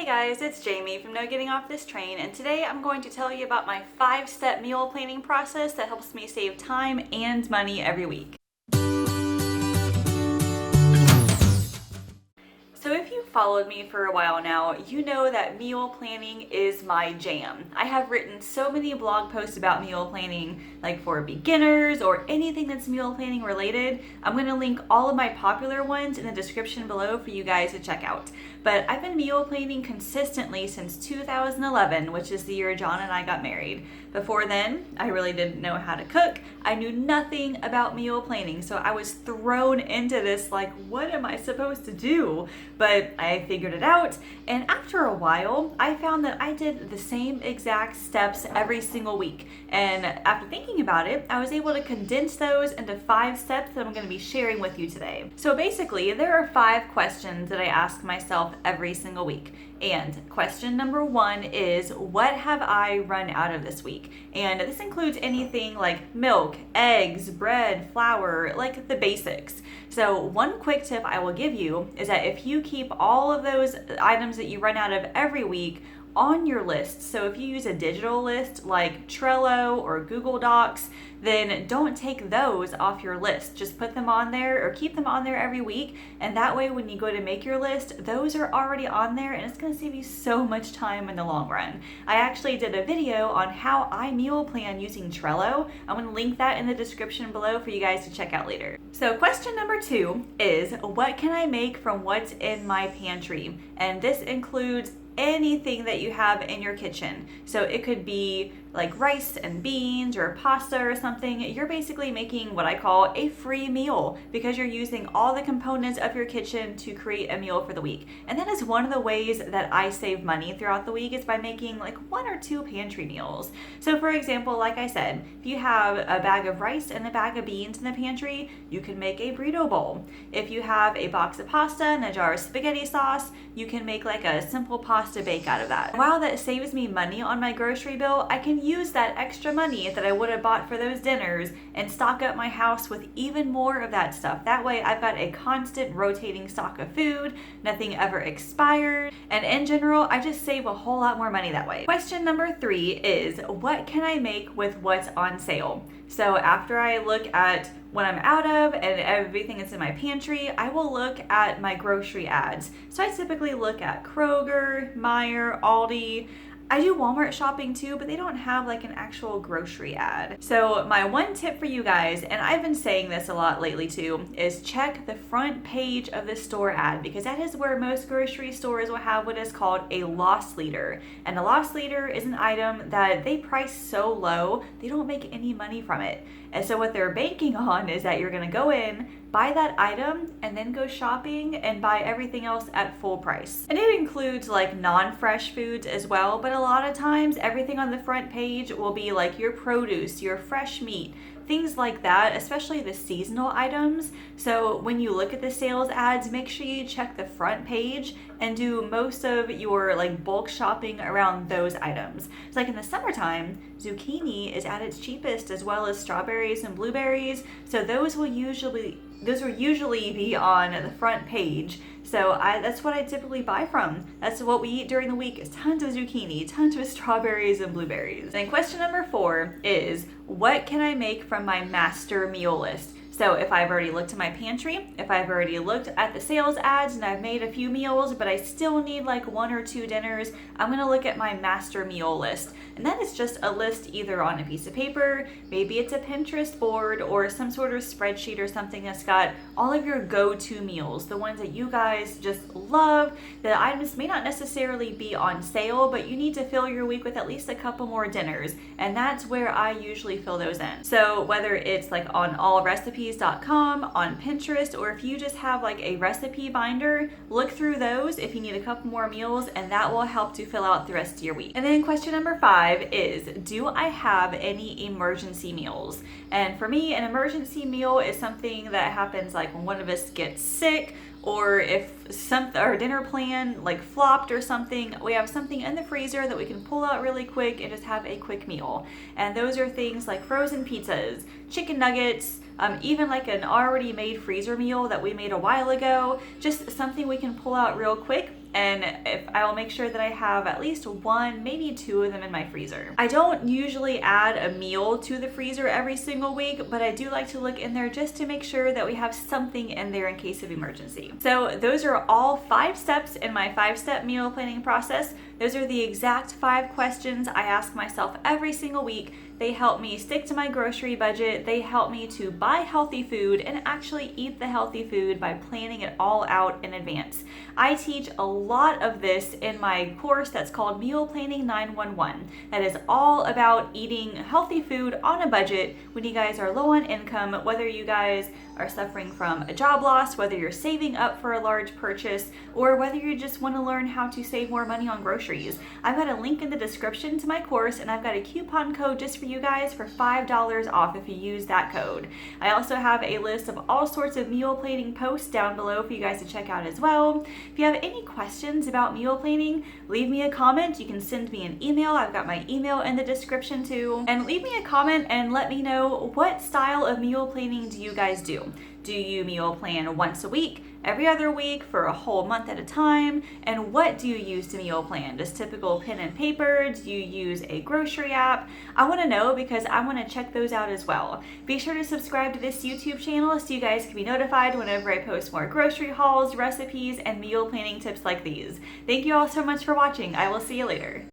guys, it's Jamie from No Getting Off This Train, and today I'm going to tell you about my 5-step meal planning process that helps me save time and money every week. So if you've followed me for a while now, you know that meal planning is my jam. I have written so many blog posts about meal planning, like for beginners or anything that's meal planning related. I'm going to link all of my popular ones in the description below for you guys to check out. But I've been meal planning consistently since 2011, which is the year John and I got married. Before then, I really didn't know how to cook. I knew nothing about meal planning, so I was thrown into this like, what am I supposed to do? But I figured it out, and after a while, I found that I did the same exact steps every single week. And after thinking about it, I was able to condense those into 5 steps that I'm going to be sharing with you today. So basically, there are 5 questions that I ask myself every single week. And question number 1 is, what have I run out of this week? And this includes anything like milk, eggs, bread, flour, like the basics. So one quick tip I will give you is that if you keep all of those items that you run out of every week on your list, so if you use a digital list like Trello or Google Docs, then don't take those off your list. Just put them on there or keep them on there every week, and that way when you go to make your list, those are already on there, and it's going to save you so much time in the long run. I actually did a video on how I meal plan using Trello. I'm going to link that in the description below for you guys to check out later. So question number 2 is, what can I make from what's in my pantry? And this includes anything that you have in your kitchen. So it could be like rice and beans or pasta or something. You're basically making what I call a free meal because you're using all the components of your kitchen to create a meal for the week. And that is one of the ways that I save money throughout the week, is by making like 1 or 2 pantry meals. So for example, like I said, if you have a bag of rice and a bag of beans in the pantry, you can make a burrito bowl. If you have a box of pasta and a jar of spaghetti sauce, you can make like a simple pasta bake out of that. While that saves me money on my grocery bill, I can use that extra money that I would have bought for those dinners and stock up my house with even more of that stuff. That way I've got a constant rotating stock of food, nothing ever expired, and in general, I just save a whole lot more money that way. Question number 3 is, what can I make with what's on sale? So after I look at what I'm out of and everything that's in my pantry, I will look at my grocery ads. So I typically look at Kroger, Meijer, Aldi. I do Walmart shopping too, but they don't have like an actual grocery ad. So my one tip for you guys, and I've been saying this a lot lately too, is check the front page of the store ad, because that is where most grocery stores will have what is called a loss leader. And a loss leader is an item that they price so low, they don't make any money from it. And so what they're banking on is that you're gonna go in, buy that item, and then go shopping and buy everything else at full price. And it includes like non-fresh foods as well, but a lot of times everything on the front page will be like your produce, your fresh meat, things like that, especially the seasonal items. So when you look at the sales ads, make sure you check the front page and do most of your like bulk shopping around those items. So like in the summertime, zucchini is at its cheapest, as well as strawberries and blueberries. So those will usually be on the front page. So that's what I typically buy from. That's what we eat during the week, is tons of zucchini, tons of strawberries and blueberries. And question number 4 is, what can I make from my master meal list? So if I've already looked at my pantry, if I've already looked at the sales ads and I've made a few meals, but I still need like 1 or 2 dinners, I'm gonna look at my master meal list. And that is just a list either on a piece of paper, maybe it's a Pinterest board or some sort of spreadsheet or something that's got all of your go-to meals, the ones that you guys just love. The items may not necessarily be on sale, but you need to fill your week with at least a couple more dinners. And that's where I usually fill those in. So whether it's like on allrecipes.com, on Pinterest, or if you just have like a recipe binder, look through those if you need a couple more meals, and that will help to fill out the rest of your week. And then question number 5 is, do I have any emergency meals? And for me, an emergency meal is something that happens like when one of us gets sick, or if our dinner plan like flopped or something, we have something in the freezer that we can pull out really quick and just have a quick meal. And those are things like frozen pizzas, chicken nuggets, even like an already made freezer meal that we made a while ago, just something we can pull out real quick and if I will make sure that I have at least one, maybe two of them in my freezer. I don't usually add a meal to the freezer every single week, but I do like to look in there just to make sure that we have something in there in case of emergency. So those are all 5 steps in my 5-step meal planning process. Those are the exact 5 questions I ask myself every single week. They help me stick to my grocery budget. They help me to buy healthy food and actually eat the healthy food by planning it all out in advance. I teach a lot of this in my course that's called Meal Planning 911. That is all about eating healthy food on a budget when you guys are low on income, whether you guys are suffering from a job loss, whether you're saving up for a large purchase, or whether you just want to learn how to save more money on groceries. I've got a link in the description to my course, and I've got a coupon code just for you guys for $5 off if you use that code. I also have a list of all sorts of meal planning posts down below for you guys to check out as well. If you have any questions about meal planning, leave me a comment. You can send me an email. I've got my email in the description too. And leave me a comment and let me know, what style of meal planning do you guys do? Do you meal plan once a week, every other week, for a whole month at a time? And what do you use to meal plan? Just typical pen and paper? Do you use a grocery app? I want to know because I want to check those out as well. Be sure to subscribe to this YouTube channel so you guys can be notified whenever I post more grocery hauls, recipes, and meal planning tips like these. Thank you all so much for watching. I will see you later.